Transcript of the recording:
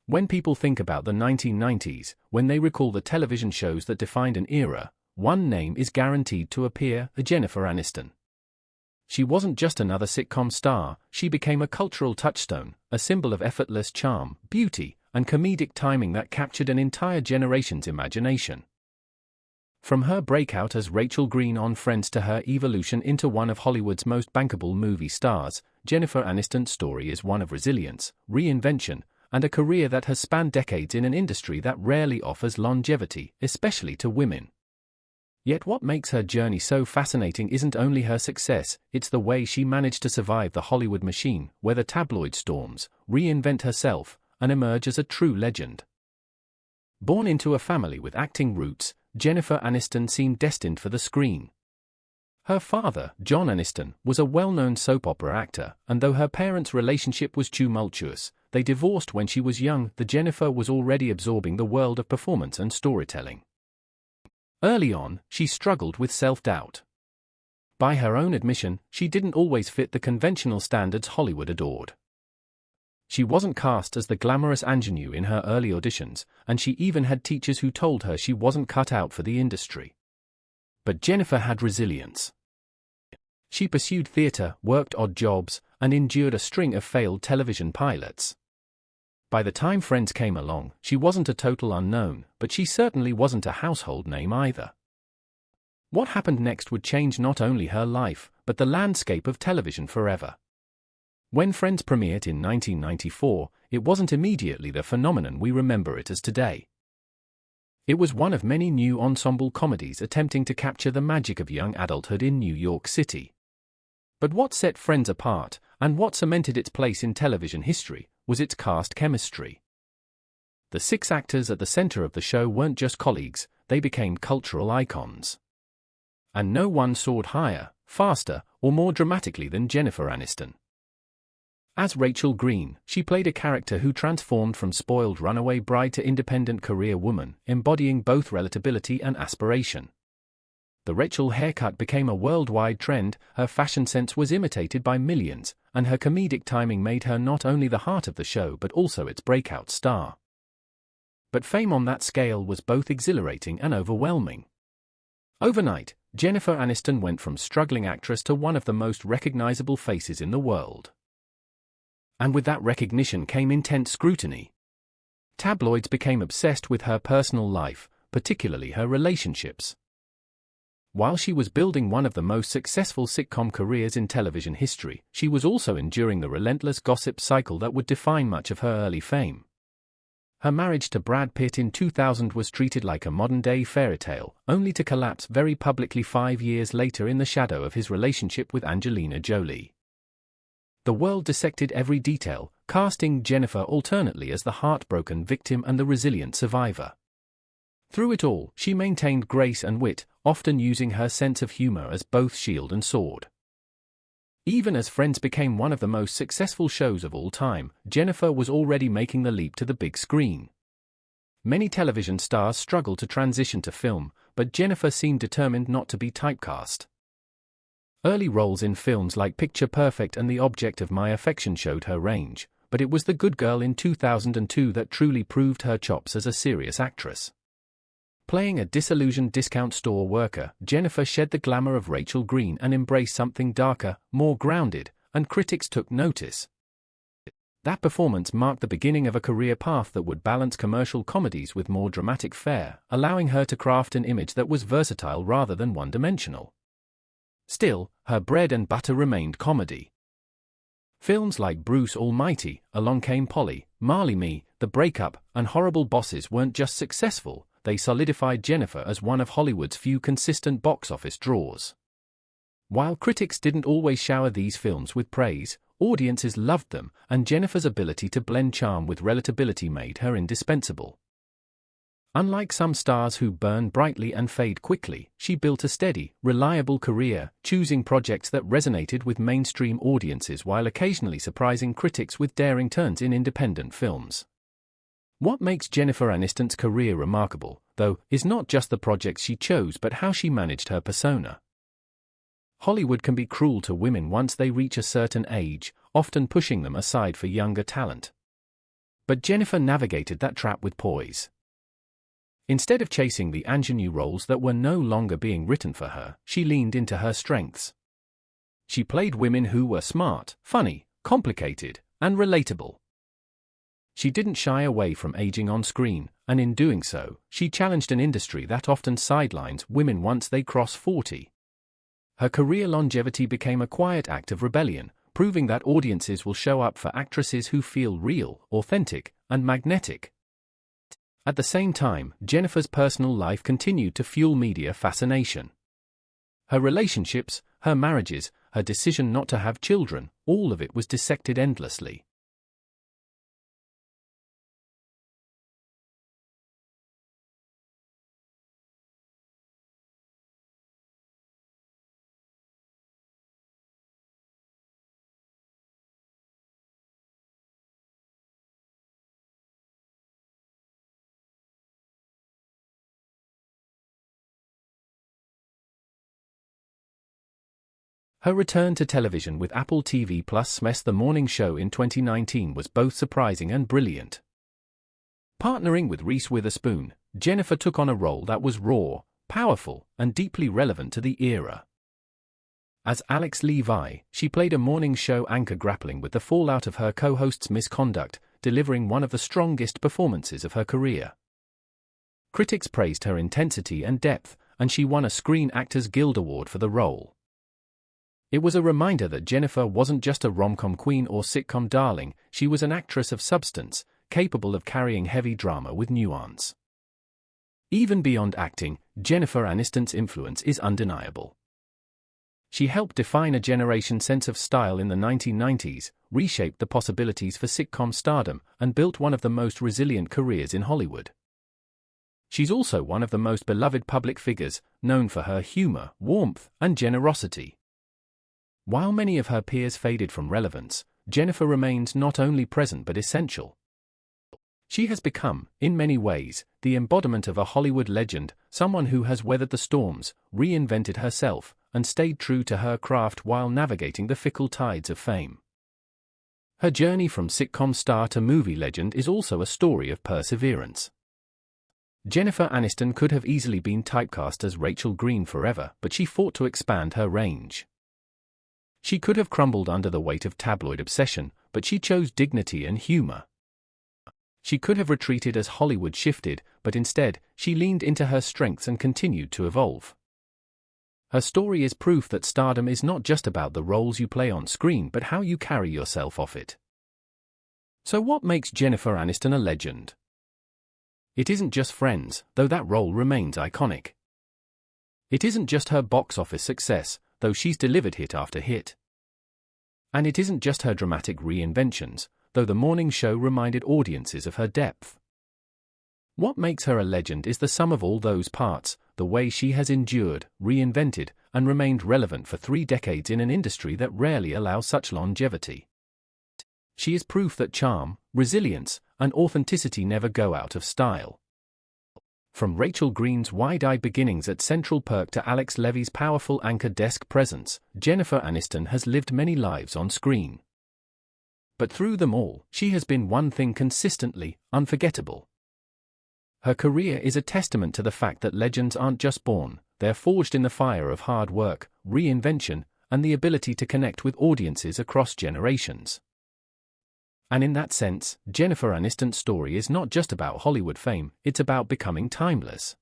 When people think about the 1990s, when they recall the television shows that defined an era, one name is guaranteed to appear: Jennifer Aniston. She wasn't just another sitcom star, she became a cultural touchstone, a symbol of effortless charm, beauty, and comedic timing that captured an entire generation's imagination. From her breakout as Rachel Green on Friends to her evolution into one of Hollywood's most bankable movie stars, Jennifer Aniston's story is one of resilience, reinvention, and a career that has spanned decades in an industry that rarely offers longevity, especially to women. Yet what makes her journey so fascinating isn't only her success, it's the way she managed to survive the Hollywood machine, weather tabloid storms, reinvent herself, and emerge as a true legend. Born into a family with acting roots, Jennifer Aniston seemed destined for the screen. Her father, John Aniston, was a well-known soap opera actor, and though her parents' relationship was tumultuous, they divorced when she was young. Jennifer was already absorbing the world of performance and storytelling. Early on, she struggled with self-doubt. By her own admission, she didn't always fit the conventional standards Hollywood adored. She wasn't cast as the glamorous ingenue in her early auditions, and she even had teachers who told her she wasn't cut out for the industry. But Jennifer had resilience. She pursued theater, worked odd jobs, and endured a string of failed television pilots. By the time Friends came along, she wasn't a total unknown, but she certainly wasn't a household name either. What happened next would change not only her life, but the landscape of television forever. When Friends premiered in 1994, it wasn't immediately the phenomenon we remember it as today. It was one of many new ensemble comedies attempting to capture the magic of young adulthood in New York City. But what set Friends apart, and what cemented its place in television history, was its cast chemistry. The 6 actors at the center of the show weren't just colleagues, they became cultural icons. And no one soared higher, faster, or more dramatically than Jennifer Aniston. As Rachel Green, she played a character who transformed from spoiled runaway bride to independent career woman, embodying both relatability and aspiration. The Rachel haircut became a worldwide trend, her fashion sense was imitated by millions, and her comedic timing made her not only the heart of the show but also its breakout star. But fame on that scale was both exhilarating and overwhelming. Overnight, Jennifer Aniston went from struggling actress to one of the most recognizable faces in the world. And with that recognition came intense scrutiny. Tabloids became obsessed with her personal life, particularly her relationships. While she was building one of the most successful sitcom careers in television history, she was also enduring the relentless gossip cycle that would define much of her early fame. Her marriage to Brad Pitt in 2000 was treated like a modern-day fairy tale, only to collapse very publicly 5 years later in the shadow of his relationship with Angelina Jolie. The world dissected every detail, casting Jennifer alternately as the heartbroken victim and the resilient survivor. Through it all, she maintained grace and wit, often using her sense of humor as both shield and sword. Even as Friends became one of the most successful shows of all time, Jennifer was already making the leap to the big screen. Many television stars struggle to transition to film, but Jennifer seemed determined not to be typecast. Early roles in films like Picture Perfect and The Object of My Affection showed her range, but it was The Good Girl in 2002 that truly proved her chops as a serious actress. Playing a disillusioned discount store worker, Jennifer shed the glamour of Rachel Green and embraced something darker, more grounded, and critics took notice. That performance marked the beginning of a career path that would balance commercial comedies with more dramatic fare, allowing her to craft an image that was versatile rather than one-dimensional. Still, her bread and butter remained comedy. Films like Bruce Almighty, Along Came Polly, Marley Me, The Breakup, and Horrible Bosses weren't just successful, they solidified Jennifer as one of Hollywood's few consistent box office draws. While critics didn't always shower these films with praise, audiences loved them, and Jennifer's ability to blend charm with relatability made her indispensable. Unlike some stars who burn brightly and fade quickly, she built a steady, reliable career, choosing projects that resonated with mainstream audiences while occasionally surprising critics with daring turns in independent films. What makes Jennifer Aniston's career remarkable, though, is not just the projects she chose but how she managed her persona. Hollywood can be cruel to women once they reach a certain age, often pushing them aside for younger talent. But Jennifer navigated that trap with poise. Instead of chasing the ingenue roles that were no longer being written for her, she leaned into her strengths. She played women who were smart, funny, complicated, and relatable. She didn't shy away from aging on screen, and in doing so, she challenged an industry that often sidelines women once they cross 40. Her career longevity became a quiet act of rebellion, proving that audiences will show up for actresses who feel real, authentic, and magnetic. At the same time, Jennifer's personal life continued to fuel media fascination. Her relationships, her marriages, her decision not to have children, all of it was dissected endlessly. Her return to television with Apple TV Plus' The Morning Show in 2019 was both surprising and brilliant. Partnering with Reese Witherspoon, Jennifer took on a role that was raw, powerful, and deeply relevant to the era. As Alex Levi, she played a morning show anchor grappling with the fallout of her co-host's misconduct, delivering one of the strongest performances of her career. Critics praised her intensity and depth, and she won a Screen Actors Guild Award for the role. It was a reminder that Jennifer wasn't just a rom-com queen or sitcom darling, she was an actress of substance, capable of carrying heavy drama with nuance. Even beyond acting, Jennifer Aniston's influence is undeniable. She helped define a generation's sense of style in the 1990s, reshaped the possibilities for sitcom stardom, and built one of the most resilient careers in Hollywood. She's also one of the most beloved public figures, known for her humor, warmth, and generosity. While many of her peers faded from relevance, Jennifer remains not only present but essential. She has become, in many ways, the embodiment of a Hollywood legend, someone who has weathered the storms, reinvented herself, and stayed true to her craft while navigating the fickle tides of fame. Her journey from sitcom star to movie legend is also a story of perseverance. Jennifer Aniston could have easily been typecast as Rachel Green forever, but she fought to expand her range. She could have crumbled under the weight of tabloid obsession, but she chose dignity and humor. She could have retreated as Hollywood shifted, but instead, she leaned into her strengths and continued to evolve. Her story is proof that stardom is not just about the roles you play on screen but how you carry yourself off it. So what makes Jennifer Aniston a legend? It isn't just Friends, though that role remains iconic. It isn't just her box office success, though she's delivered hit after hit. And it isn't just her dramatic reinventions, though the morning show reminded audiences of her depth. What makes her a legend is the sum of all those parts, the way she has endured, reinvented, and remained relevant for 3 decades in an industry that rarely allows such longevity. She is proof that charm, resilience, and authenticity never go out of style. From Rachel Green's wide-eyed beginnings at Central Perk to Alex Levy's powerful anchor desk presence, Jennifer Aniston has lived many lives on screen. But through them all, she has been one thing consistently unforgettable. Her career is a testament to the fact that legends aren't just born, they're forged in the fire of hard work, reinvention, and the ability to connect with audiences across generations. And in that sense, Jennifer Aniston's story is not just about Hollywood fame, it's about becoming timeless.